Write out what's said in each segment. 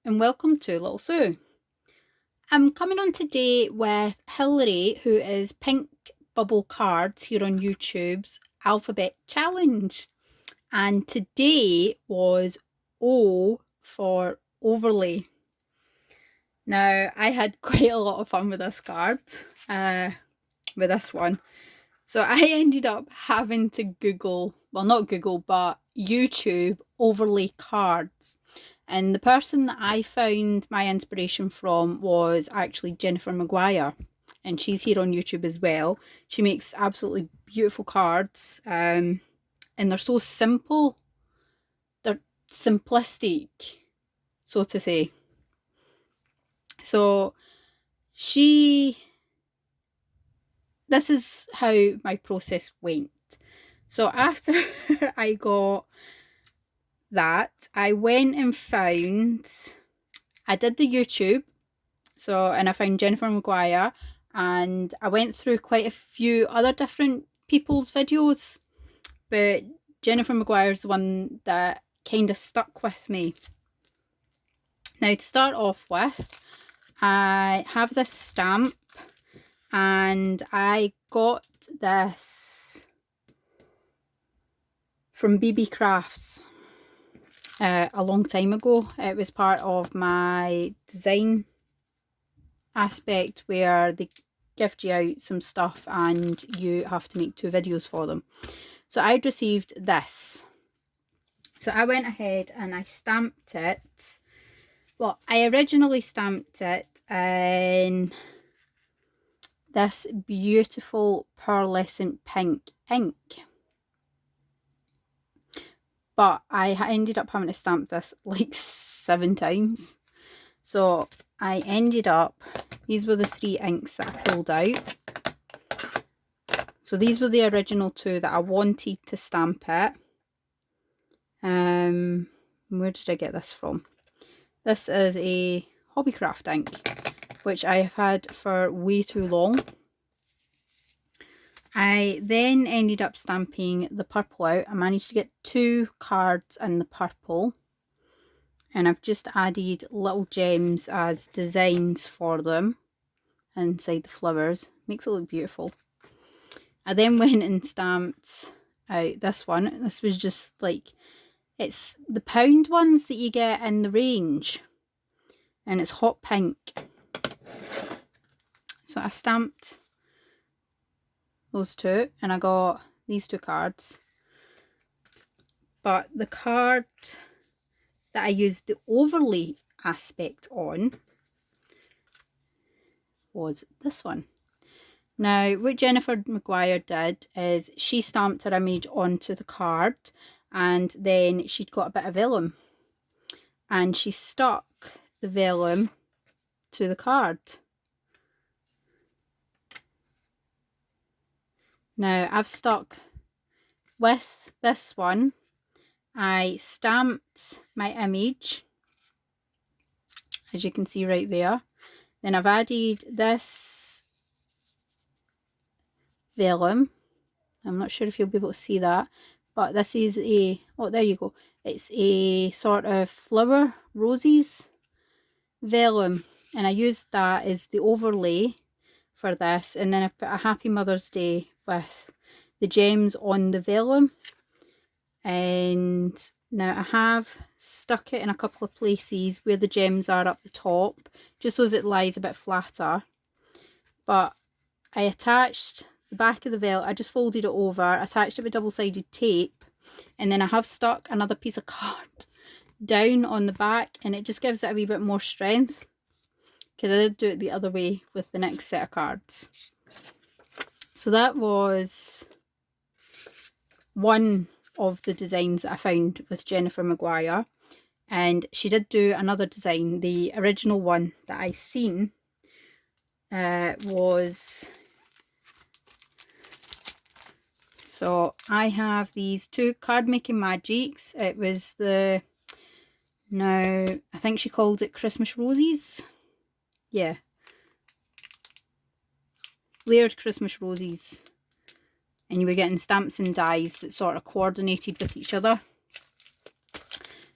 and welcome to Little Sue. I'm coming on today with Hilary, who is Pink Bubble Cards here on YouTube's Alphabet Challenge. And today was O for overlay. Now, I had quite a lot of fun with this card, with this one. So I ended up having to Google, well, not Google, but YouTube overlay cards. And the person that I found my inspiration from was actually Jennifer Maguire. And she's here on YouTube as well. She makes absolutely beautiful cards. And they're so simple. They're simplistic, so to say. So this is how my process went. So after I got that, I went and I did the YouTube, and I found Jennifer Maguire, and I went through quite a few other different people's videos, but Jennifer Maguire's the one that kind of stuck with me. Now, to start off with, I have this stamp, and I got this from BB Crafts a long time ago. It was part of my design aspect where they gift you out some stuff and you have to make 2 videos for them. So I'd received this. So I went ahead and I stamped it. Well, I originally stamped it in this beautiful pearlescent pink ink. But I ended up having to stamp this like 7 times. So I ended up, these were the 3 inks that I pulled out. So these were the original 2 that I wanted to stamp it. Where did I get this from? This is a Hobbycraft ink, which I have had for way too long. I then ended up stamping the purple out. I managed to get 2 cards in the purple. And I've just added little gems as designs for them inside the flowers. Makes it look beautiful. I then went and stamped out this one. This was just like, it's the pound ones that you get in the range. And it's hot pink. So I stamped those 2 and I got these 2 cards. But the card that I used the overlay aspect on was this one. Now, what Jennifer Maguire did is she stamped her image onto the card and then she'd got a bit of vellum and she stuck the vellum to the card. Now, I've stuck with this one. I stamped my image, as you can see right there. Then I've added this vellum. I'm not sure if you'll be able to see that, but this is oh, there you go. It's a sort of flower roses vellum, and I used that as the overlay for this. And then I've put a Happy Mother's Day with the gems on the vellum. And now I have stuck it in a couple of places where the gems are up the top, just so as it lies a bit flatter. But I attached the back of the vellum, I just folded it over, attached it with double-sided tape, and then I have stuck another piece of card down on the back, and it just gives it a wee bit more strength, because I did do it the other way with the next set of cards. So that was one of the designs that I found with Jennifer Maguire, and she did do another design. The original one that I seen was, so I have these 2 Card Making Magics. It was now I think she called it Christmas Roses. Yeah, layered Christmas roses. And you were getting stamps and dies that sort of coordinated with each other.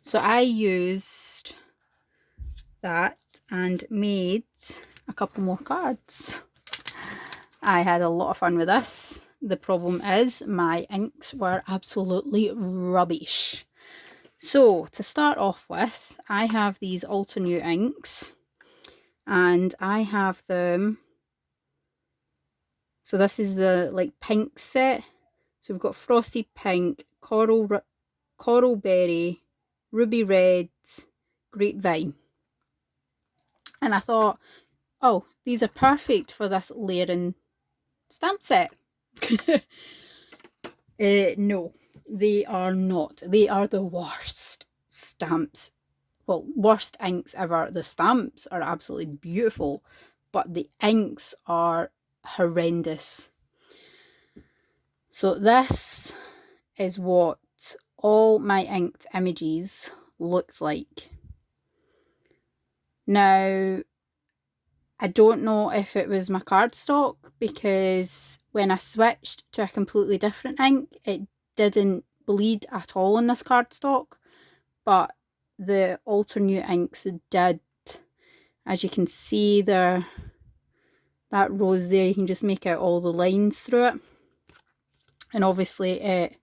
So I used that and made a couple more cards. I had a lot of fun with this. The problem is my inks were absolutely rubbish. So to start off with, I have these Altenew inks and I have them. So this is the like pink set. So we've got Frosty Pink, Coral Berry, Ruby Red, Grapevine. And I thought, oh, these are perfect for this layering stamp set. No, they are not. They are the worst stamps. Well, worst inks ever. The stamps are absolutely beautiful, but the inks are horrendous. So this is what all my inked images looked like. Now, I don't know if it was my cardstock, because when I switched to a completely different ink, it didn't bleed at all in this cardstock, but the Altenew inks did. As you can see there, that rose there, you can just make out all the lines through it. And obviously it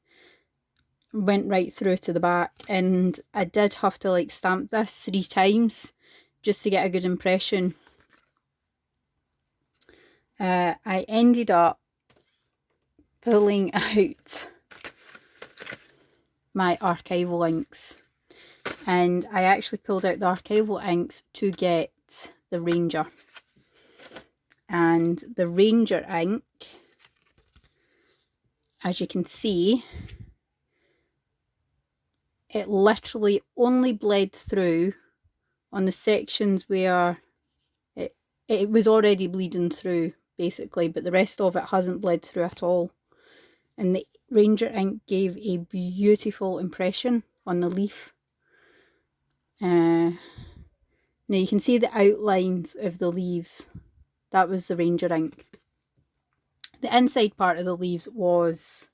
went right through to the back, and I did have to like stamp this 3 times just to get a good impression. I ended up pulling out my archival inks, and I actually pulled out the archival inks to get the Ranger. And the Ranger ink, as you can see, it literally only bled through on the sections where it was already bleeding through, basically, but the rest of it hasn't bled through at all. And the Ranger ink gave a beautiful impression on the leaf. Now you can see the outlines of the leaves. That was the Ranger ink. The inside part of the leaves was...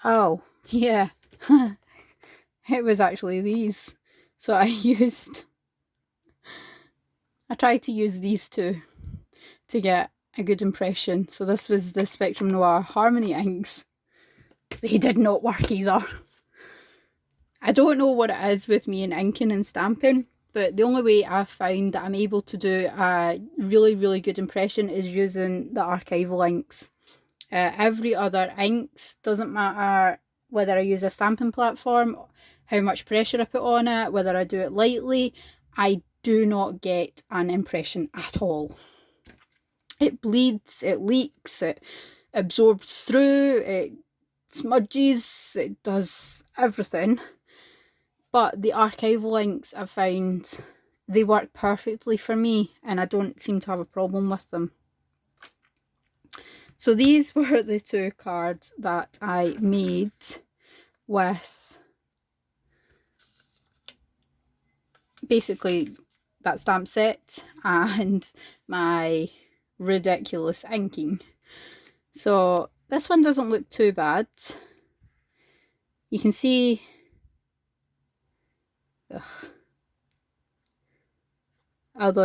oh, yeah. It was actually these. So I tried to use these two to get a good impression. So this was the Spectrum Noir Harmony inks. They did not work either. I don't know what it is with me and inking and stamping, but the only way I've found that I'm able to do a really, really good impression is using the archival inks. Every other inks, doesn't matter whether I use a stamping platform, how much pressure I put on it, whether I do it lightly, I do not get an impression at all. It bleeds, it leaks, it absorbs through, it smudges, it does everything. But the archival inks, I've found they work perfectly for me, and I don't seem to have a problem with them. So these were the 2 cards that I made with basically that stamp set and my ridiculous inking. So this one doesn't look too bad. You can see... ugh. Although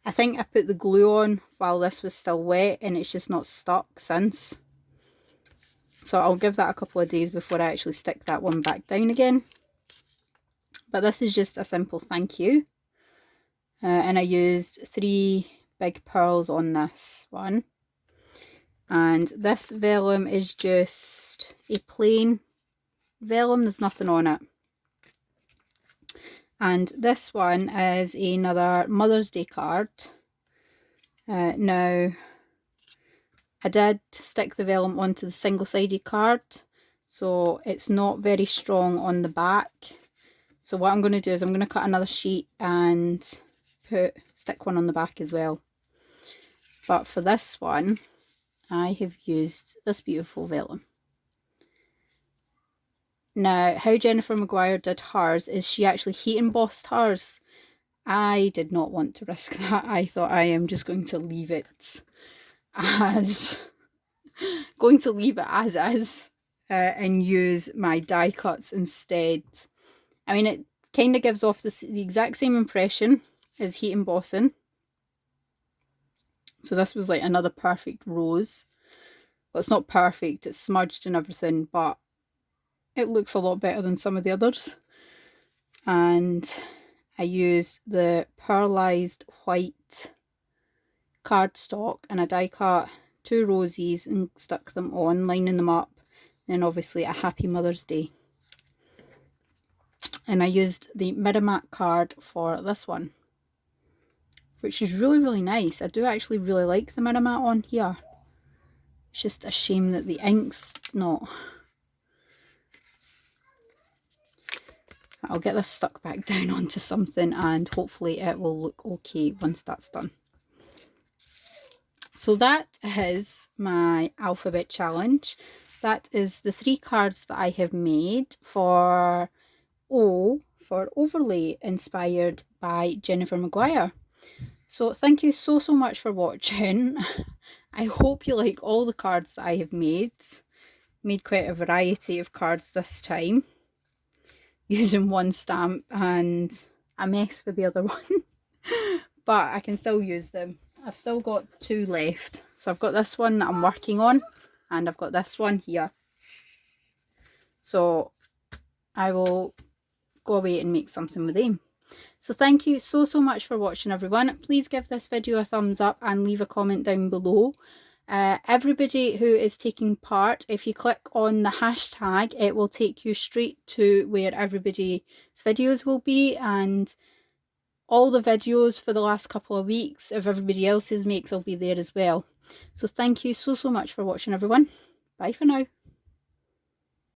I think I put the glue on while this was still wet, and it's just not stuck since. So I'll give that a couple of days before I actually stick that one back down again. But this is just a simple thank you. And I used 3 big pearls on this one. And this vellum is just a plain vellum, there's nothing on it. And this one is another Mother's Day card. Now, I did stick the vellum onto the single-sided card, so it's not very strong on the back. So what I'm going to do is I'm going to cut another sheet and stick one on the back as well. But for this one, I have used this beautiful vellum. Now, how Jennifer Maguire did hers is she actually heat embossed hers. I did not want to risk that. I thought I am just going to leave it as is and use my die cuts instead. I mean, it kind of gives off the exact same impression as heat embossing. So this was like another perfect rose. Well, it's not perfect, it's smudged and everything, but it looks a lot better than some of the others. And I used the pearlized white cardstock, and I die cut 2 roses and stuck them on, lining them up. Then obviously a Happy Mother's Day. And I used the Miramat card for this one, which is really, really nice. I do actually really like the Miramat on here. It's just a shame that the ink's not. I'll get this stuck back down onto something and hopefully it will look okay once that's done. So that is my alphabet challenge. That is the 3 cards that I have made for O for Overlay, inspired by Jennifer Maguire. So thank you so much for watching. I hope you like all the cards that I have made. Made quite a variety of cards this time, using one stamp and a mess with the other one. But I can still use them. I've still got 2 left. So I've got this one that I'm working on, and I've got this one here. So I will go away and make something with them. So thank you so much for watching, everyone. Please give this video a thumbs up and leave a comment down below. Everybody who is taking part, if you click on the hashtag, it will take you straight to where everybody's videos will be, and all the videos for the last couple of weeks of everybody else's makes will be there as well. So thank you so much for watching, everyone. Bye for now.